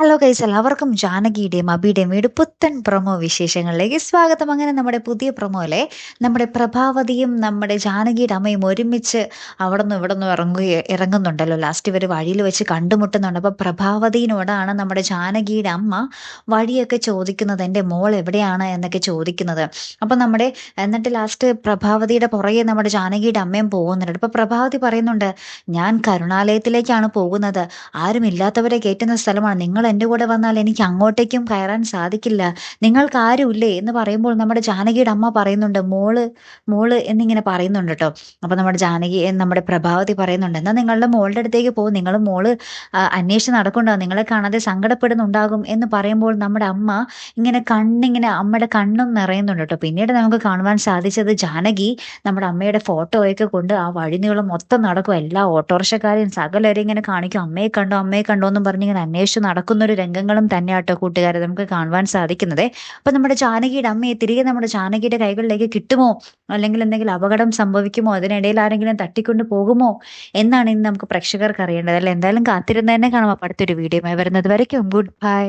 Hello guys, എല്ലാവർക്കും ജാനകിയുടെയും അബിയുടെയും ഒരു പുത്തൻ പ്രൊമോ വിശേഷങ്ങളിലേക്ക് സ്വാഗതം. അങ്ങനെ നമ്മുടെ പുതിയ പ്രൊമോയിലെ നമ്മുടെ പ്രഭാവതിയും നമ്മുടെ ജാനകിയുടെ അമ്മയും ഒരുമിച്ച് അവിടെ നിന്ന് ഇവിടെ നിന്ന് ഇറങ്ങുന്നുണ്ടല്ലോ. ലാസ്റ്റ് ഇവർ വഴിയിൽ വെച്ച് കണ്ടുമുട്ടുന്നുണ്ട്. അപ്പോൾ പ്രഭാവതിയോടാണ് നമ്മുടെ ജാനകിയുടെ അമ്മ വഴിയൊക്കെ ചോദിക്കുന്നത്, എൻ്റെ മോൾ എവിടെയാണ് എന്നൊക്കെ ചോദിക്കുന്നത്. അപ്പം എന്നിട്ട് ലാസ്റ്റ് പ്രഭാവതിയുടെ പുറകെ നമ്മുടെ ജാനകിയുടെ അമ്മയും പോകുന്നുണ്ട്. അപ്പോൾ പ്രഭാവതി പറയുന്നുണ്ട്, ഞാൻ കരുണാലയത്തിലേക്കാണ് പോകുന്നത്, ആരുമില്ലാത്തവരെ കയറ്റുന്ന സ്ഥലമാണ്, നിങ്ങൾ എൻ്റെ കൂടെ വന്നാൽ എനിക്ക് അങ്ങോട്ടേക്കും കയറാൻ സാധിക്കില്ല, നിങ്ങൾക്ക് ആരുമില്ലേ എന്ന് പറയുമ്പോൾ നമ്മുടെ ജാനകിയുടെ അമ്മ പറയുന്നുണ്ട്, മോള് മോള് എന്നിങ്ങനെ പറയുന്നുണ്ട് കേട്ടോ. അപ്പോൾ നമ്മുടെ പ്രഭാവതി പറയുന്നുണ്ട്, എന്നാൽ നിങ്ങളുടെ മോളുടെ അടുത്തേക്ക് പോകും, നിങ്ങൾ മോള് അന്വേഷിച്ച് നടക്കുന്നുണ്ടാകും, നിങ്ങളെ കാണാതെ സങ്കടപ്പെടുന്നുണ്ടാകും എന്ന് പറയുമ്പോൾ നമ്മുടെ അമ്മ അമ്മയുടെ കണ്ണും നിറയുന്നുണ്ട് കേട്ടോ. പിന്നീട് നമുക്ക് കാണുവാൻ സാധിച്ചത് ജാനകി നമ്മുടെ അമ്മയുടെ ഫോട്ടോയൊക്കെ കൊണ്ട് ആ വഴിനീളം മൊത്തം നടക്കും. എല്ലാ ഓട്ടോറിക്ഷക്കാരെയും സകലരെയും ഇങ്ങനെ കാണിക്കും, അമ്മയെ കണ്ടോ എന്നും പറഞ്ഞ് ഇങ്ങനെ അന്വേഷിച്ച് നടക്കുന്ന ഒരു രംഗങ്ങളും തന്നെയാട്ടോ കൂട്ടുകാരെ നമുക്ക് കാണുവാൻ സാധിക്കുന്നത്. അപ്പൊ നമ്മുടെ ജാനകിയുടെ അമ്മയെ തിരികെ നമ്മുടെ ജാനകിയുടെ കൈകളിലേക്ക് കിട്ടുമോ, അല്ലെങ്കിൽ എന്തെങ്കിലും അപകടം സംഭവിക്കുമോ, അതിനിടയിൽ ആരെങ്കിലും തട്ടിക്കൊണ്ട് പോകുമോ എന്നാണ് ഇന്ന് നമുക്ക് പ്രേക്ഷകർക്ക് അറിയേണ്ടത്. അല്ലെ, എന്തായാലും കാത്തിരുന്ന് തന്നെ കാണാം. അടുത്തൊരു വീഡിയോ വരുന്നത് വരയ്ക്കും ഗുഡ് ബൈ.